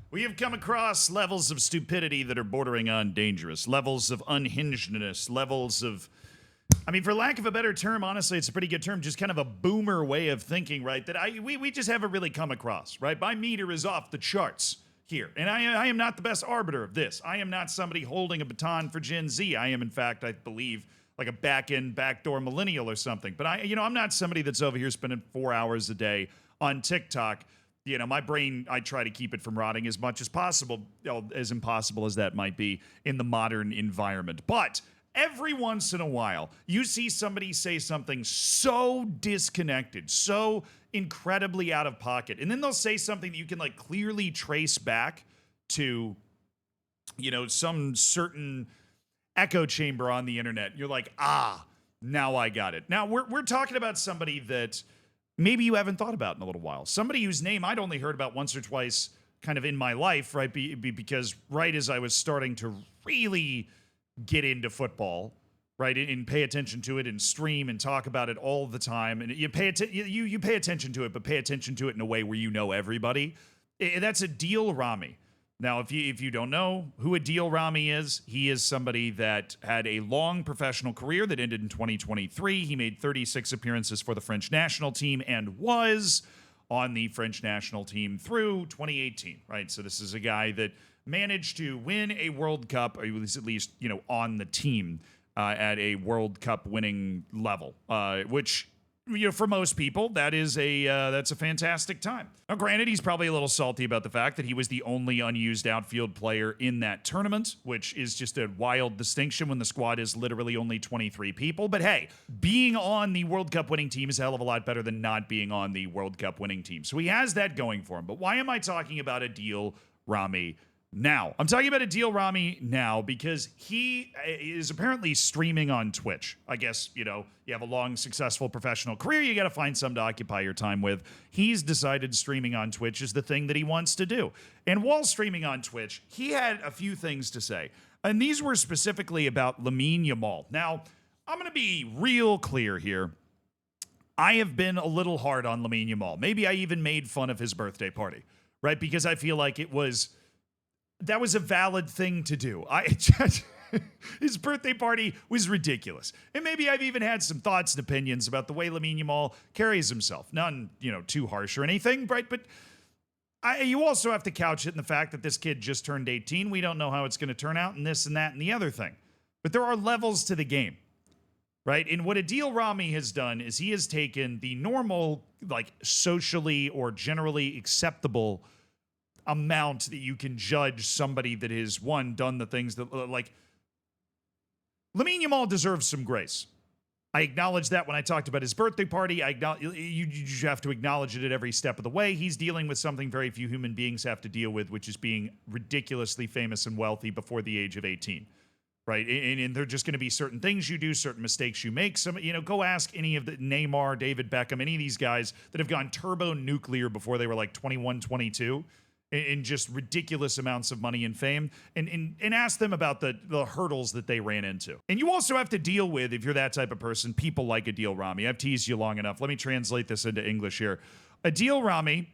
We have come across levels of stupidity that are bordering on dangerous, levels of unhingedness, levels of, I mean, for lack of a better term, honestly, it's a pretty good term, just kind of a boomer way of thinking, right? That we just haven't really come across, right? My meter is off the charts here. And I am not the best arbiter of this. I am not somebody holding a baton for Gen Z. I am, in fact, I believe, like a backdoor millennial or something. But I'm not somebody that's over here spending 4 hours a day on TikTok. You know, my brain, I try to keep it from rotting as much as possible, as impossible as that might be in the modern environment. But every once in a while, you see somebody say something so disconnected, so incredibly out of pocket, and then they'll say something that you can like clearly trace back to, you know, some certain echo chamber on the internet. You're like, now I got it. Now we're talking about somebody that maybe you haven't thought about in a little while. Somebody whose name I'd only heard about once or twice kind of in my life, right? Because right as I was starting to really get into football, right, and pay attention to it and stream and talk about it all the time. And you pay attention to it, but pay attention to it in a way where you know everybody. That's Adil Rami. Now, if you don't know who Adil Rami is, he is somebody that had a long professional career that ended in 2023. He made 36 appearances for the French national team and was on the French national team through 2018, right? So this is a guy that managed to win a World Cup, or he was at least, you know, on the team at a World Cup winning level, which, you know, for most people, that's a fantastic time. Now, granted, he's probably a little salty about the fact that he was the only unused outfield player in that tournament, which is just a wild distinction when the squad is literally only 23 people. But hey, being on the World Cup winning team is a hell of a lot better than not being on the World Cup winning team. So he has that going for him. But why am I talking about Adil Rami now? I'm talking about Adil Rami now because he is apparently streaming on Twitch. I guess, you know, you have a long, successful professional career, you got to find some to occupy your time with. He's decided streaming on Twitch is the thing that he wants to do. And while streaming on Twitch, he had a few things to say. And these were specifically about Lamine Yamal. Now, I'm going to be real clear here. I have been a little hard on Lamine Yamal. Maybe I even made fun of his birthday party, right? Because I feel like that was a valid thing to do. His birthday party was ridiculous. And maybe I've even had some thoughts and opinions about the way Lamine Yamal carries himself. None, you know, too harsh or anything, right? But you also have to couch it in the fact that this kid just turned 18. We don't know how it's going to turn out and this and that and the other thing. But there are levels to the game, right? And what Adil Rami has done is he has taken the normal, like socially or generally acceptable amount that you can judge somebody that has, one, done the things that, like, Lamine Yamal deserves some grace. I acknowledge that when I talked about his birthday party. You have to acknowledge it at every step of the way. He's dealing with something very few human beings have to deal with, which is being ridiculously famous and wealthy before the age of 18, right? And there are just going to be certain things you do, certain mistakes you make. Some, you know, go ask any of the Neymar, David Beckham, any of these guys that have gone turbo nuclear before they were like 21, 22. In just ridiculous amounts of money and fame, and ask them about the hurdles that they ran into. And you also have to deal with, if you're that type of person, people like Adil Rami. I've teased you long enough. Let me translate this into English here. Adil Rami,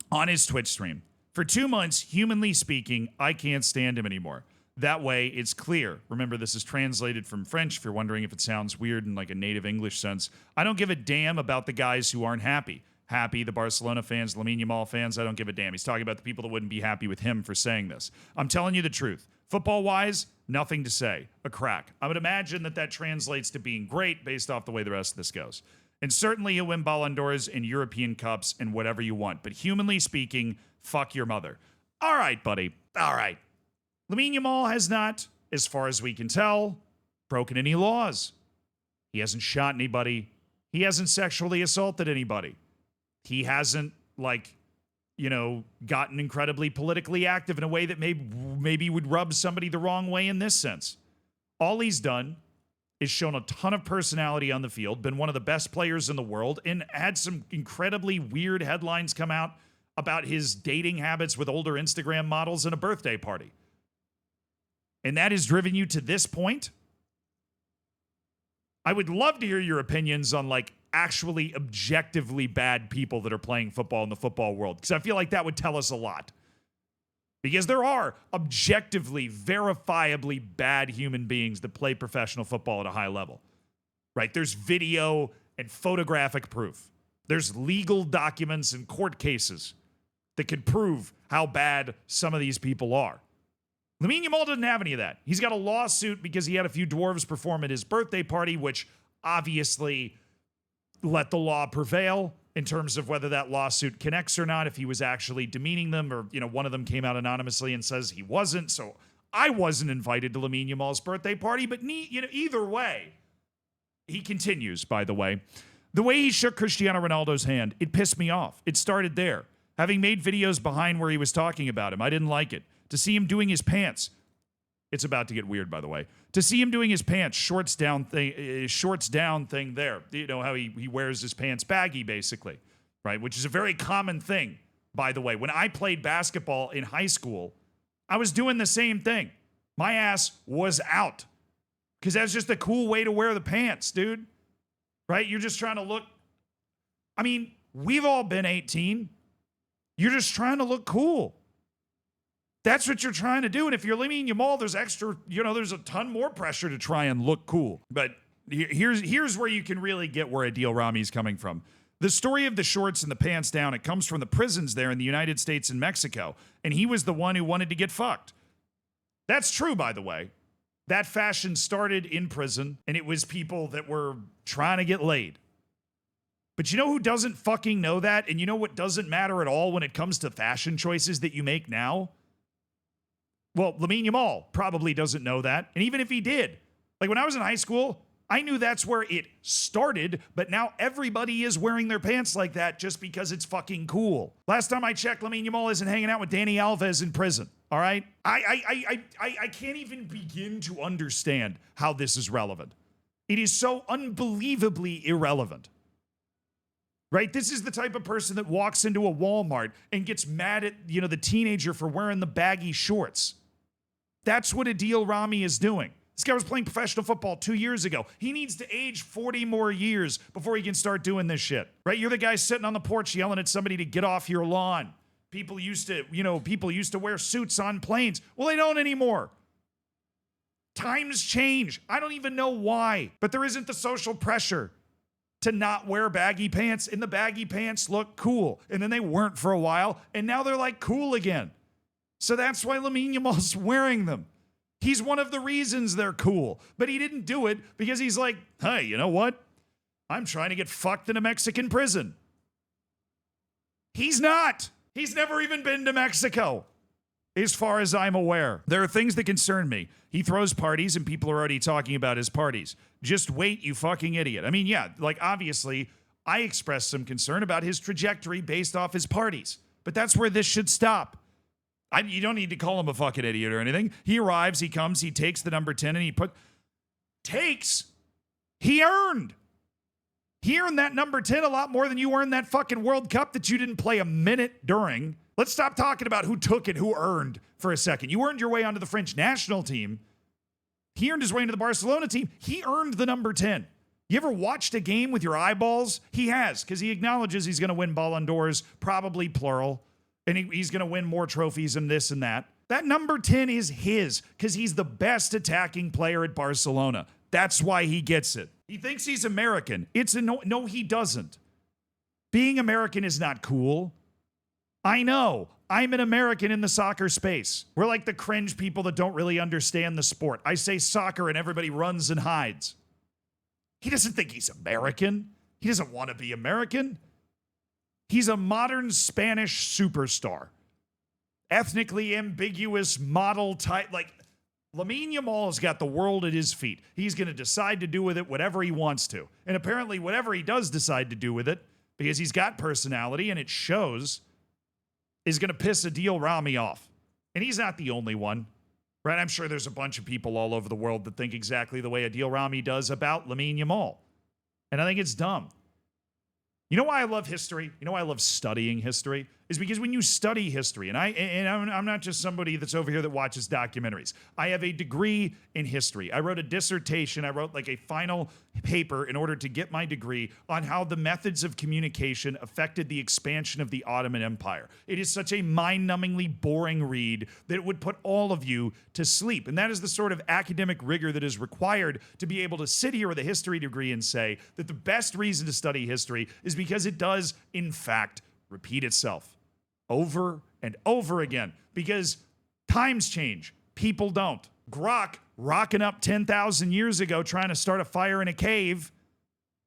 on his Twitch stream, for 2 months, humanly speaking, I can't stand him anymore. That way, it's clear. Remember, this is translated from French, if you're wondering if it sounds weird in like a native English sense. I don't give a damn about the guys who aren't happy. The Barcelona fans, Lamine Yamal fans, I don't give a damn. He's talking about the people that wouldn't be happy with him for saying this. I'm telling you the truth. Football-wise, nothing to say. A crack. I would imagine that translates to being great based off the way the rest of this goes. And certainly he'll win Ballon d'Ors and European Cups and whatever you want. But humanly speaking, fuck your mother. All right, buddy. All right. Lamine Yamal has not, as far as we can tell, broken any laws. He hasn't shot anybody. He hasn't sexually assaulted anybody. He hasn't, like, you know, gotten incredibly politically active in a way that maybe would rub somebody the wrong way in this sense. All he's done is shown a ton of personality on the field, been one of the best players in the world, and had some incredibly weird headlines come out about his dating habits with older Instagram models and a birthday party. And that has driven you to this point? I would love to hear your opinions on, like, actually objectively bad people that are playing football in the football world? Because I feel like that would tell us a lot. Because there are objectively, verifiably bad human beings that play professional football at a high level, right? There's video and photographic proof. There's legal documents and court cases that could prove how bad some of these people are. Lamine Yamal doesn't have any of that. He's got a lawsuit because he had a few dwarves perform at his birthday party, which obviously let the law prevail in terms of whether that lawsuit connects or not, if he was actually demeaning them, or, one of them came out anonymously and says he wasn't. So I wasn't invited to Lamine Yamal's birthday party, but either way, he continues, by the way. The way he shook Cristiano Ronaldo's hand, it pissed me off. It started there. Having made videos behind where he was talking about him, I didn't like it. To see him doing his pants, it's about to get weird, by the way. To see him doing his pants, shorts down thing there. You know how he wears his pants baggy, basically, right? Which is a very common thing, by the way. When I played basketball in high school, I was doing the same thing. My ass was out because that's just a cool way to wear the pants, dude. Right? You're just trying to look. I mean, we've all been 18. You're just trying to look cool. That's what you're trying to do. And if you're Lamine Yamal, there's there's a ton more pressure to try and look cool. But here's where you can really get where Adil Rami is coming from. The story of the shorts and the pants down, it comes from the prisons there in the United States and Mexico. And he was the one who wanted to get fucked. That's true, by the way. That fashion started in prison, and it was people that were trying to get laid. But you know who doesn't fucking know that? And you know what doesn't matter at all when it comes to fashion choices that you make now? Well, Lamine Yamal probably doesn't know that. And even if he did, like when I was in high school, I knew that's where it started, but now everybody is wearing their pants like that just because it's fucking cool. Last time I checked, Lamine Yamal isn't hanging out with Danny Alves in prison. All right? I can't even begin to understand how this is relevant. It is so unbelievably irrelevant. Right? This is the type of person that walks into a Walmart and gets mad at, the teenager for wearing the baggy shorts. That's what Adil Rami is doing. This guy was playing professional football 2 years ago. He needs to age 40 more years before he can start doing this shit. Right? You're the guy sitting on the porch yelling at somebody to get off your lawn. People used to wear suits on planes. Well, they don't anymore. Times change. I don't even know why, but there isn't the social pressure to not wear baggy pants, and the baggy pants look cool. And then they weren't for a while, and now they're like cool again. So that's why Lamine Yamal's wearing them. He's one of the reasons they're cool, but he didn't do it because he's like, hey, you know what? I'm trying to get fucked in a Mexican prison. He's not. He's never even been to Mexico, as far as I'm aware. There are things that concern me. He throws parties and people are already talking about his parties. Just wait, you fucking idiot. I mean, yeah, like obviously I expressed some concern about his trajectory based off his parties, but that's where this should stop. You don't need to call him a fucking idiot or anything. He arrives, he comes, he takes the number 10 and he earned that number 10 a lot more than you earned that fucking World Cup that you didn't play a minute during. Let's stop talking about who took it, who earned for a second. You earned your way onto the French national team. He earned his way into the Barcelona team. He earned the number 10. You ever watched a game with your eyeballs? He has, because he acknowledges he's going to win Ballon d'Ors, probably plural, and he's going to win more trophies and this and that. That number 10 is his, because he's the best attacking player at Barcelona. That's why he gets it. He thinks he's American. No, he doesn't. Being American is not cool. I know. I'm an American in the soccer space. We're like the cringe people that don't really understand the sport. I say soccer and everybody runs and hides. He doesn't think he's American. He doesn't want to be American. He's a modern Spanish superstar. Ethnically ambiguous model type. Like, Lamine Yamal has got the world at his feet. He's going to decide to do with it whatever he wants to. And apparently whatever he does decide to do with it, because he's got personality and it shows, is going to piss Adil Rami off. And he's not the only one, right? I'm sure there's a bunch of people all over the world that think exactly the way Adil Rami does about Lamine Yamal. And I think it's dumb. You know why I love history? You know why I love studying history? Is because when you study history, and I'm not just somebody that's over here that watches documentaries. I have a degree in history. I wrote a dissertation. I wrote like a final paper in order to get my degree on how the methods of communication affected the expansion of the Ottoman Empire. It is such a mind-numbingly boring read that it would put all of you to sleep. And that is the sort of academic rigor that is required to be able to sit here with a history degree and say that the best reason to study history is because it does, in fact, repeat itself over and over again. Because times change, people don't. Grok rocking up 10,000 years ago trying to start a fire in a cave,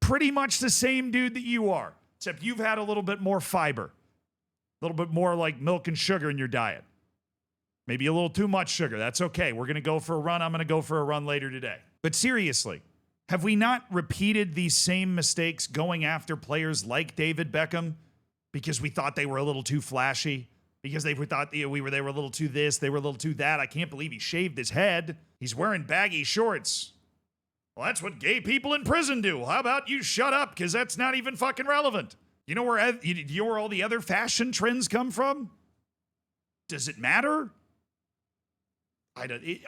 pretty much the same dude that you are, except you've had a little bit more fiber, a little bit more like milk and sugar in your diet. Maybe a little too much sugar. That's okay. We're going to go for a run. I'm going to go for a run later today. But seriously, have we not repeated these same mistakes going after players like David Beckham because we thought they were a little too flashy? Because they thought they were a little too this, they were a little too that. I can't believe he shaved his head. He's wearing baggy shorts. Well, that's what gay people in prison do. How about you shut up? Because that's not even fucking relevant. You know where all the other fashion trends come from? Does it matter?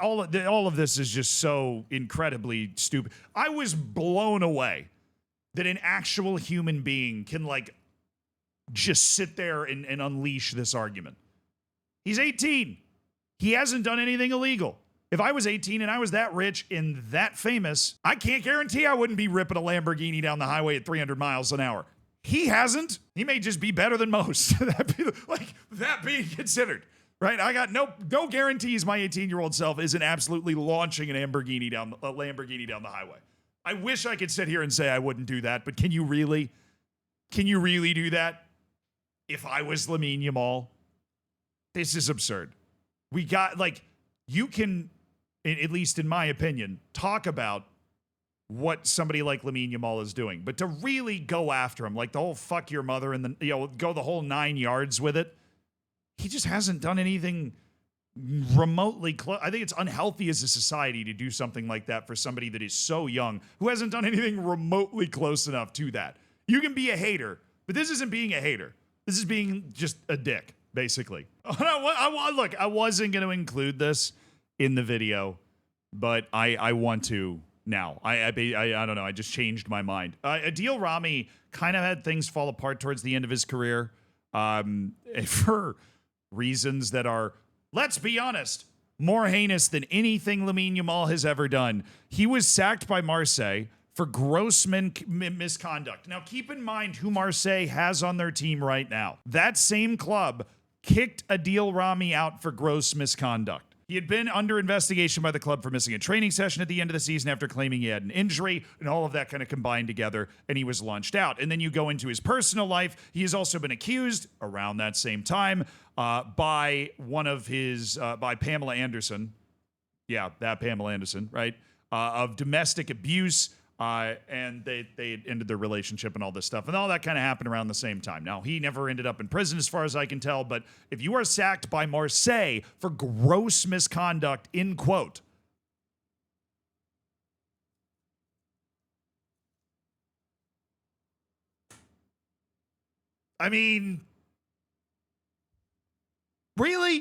All of this is just so incredibly stupid. I was blown away that an actual human being can just sit there and unleash this argument. He's 18. He hasn't done anything illegal. If I was 18 and I was that rich and that famous, I can't guarantee I wouldn't be ripping a Lamborghini down the highway at 300 miles an hour. He hasn't. He may just be better than most. that being considered, right? I got no guarantees my 18-year-old self isn't absolutely launching a Lamborghini down the highway. I wish I could sit here and say I wouldn't do that, but can you really? Can you really do that? If I was Lamine Yamal, this is absurd. We got, you can, at least in my opinion, talk about what somebody like Lamine Yamal is doing, but to really go after him, like the whole fuck your mother and go the whole 9 yards with it, he just hasn't done anything remotely close. I think it's unhealthy as a society to do something like that for somebody that is so young, who hasn't done anything remotely close enough to that. You can be a hater, but this isn't being a hater. This is being just a dick, basically. Look, I wasn't going to include this in the video, but I want to now. I don't know. I just changed my mind. Adil Rami kind of had things fall apart towards the end of his career for reasons that are, let's be honest, more heinous than anything Lamine Yamal has ever done. He was sacked by Marseille for gross misconduct. Now, keep in mind who Marseille has on their team right now. That same club kicked Adil Rami out for gross misconduct. He had been under investigation by the club for missing a training session at the end of the season after claiming he had an injury, and all of that kind of combined together, and he was launched out. And then you go into his personal life. He has also been accused, around that same time, by Pamela Anderson. Yeah, that Pamela Anderson, right? Of domestic abuse. And they ended their relationship and all this stuff. And all that kind of happened around the same time. Now, he never ended up in prison as far as I can tell, but if you are sacked by Marseille for gross misconduct, in quote, I mean, really?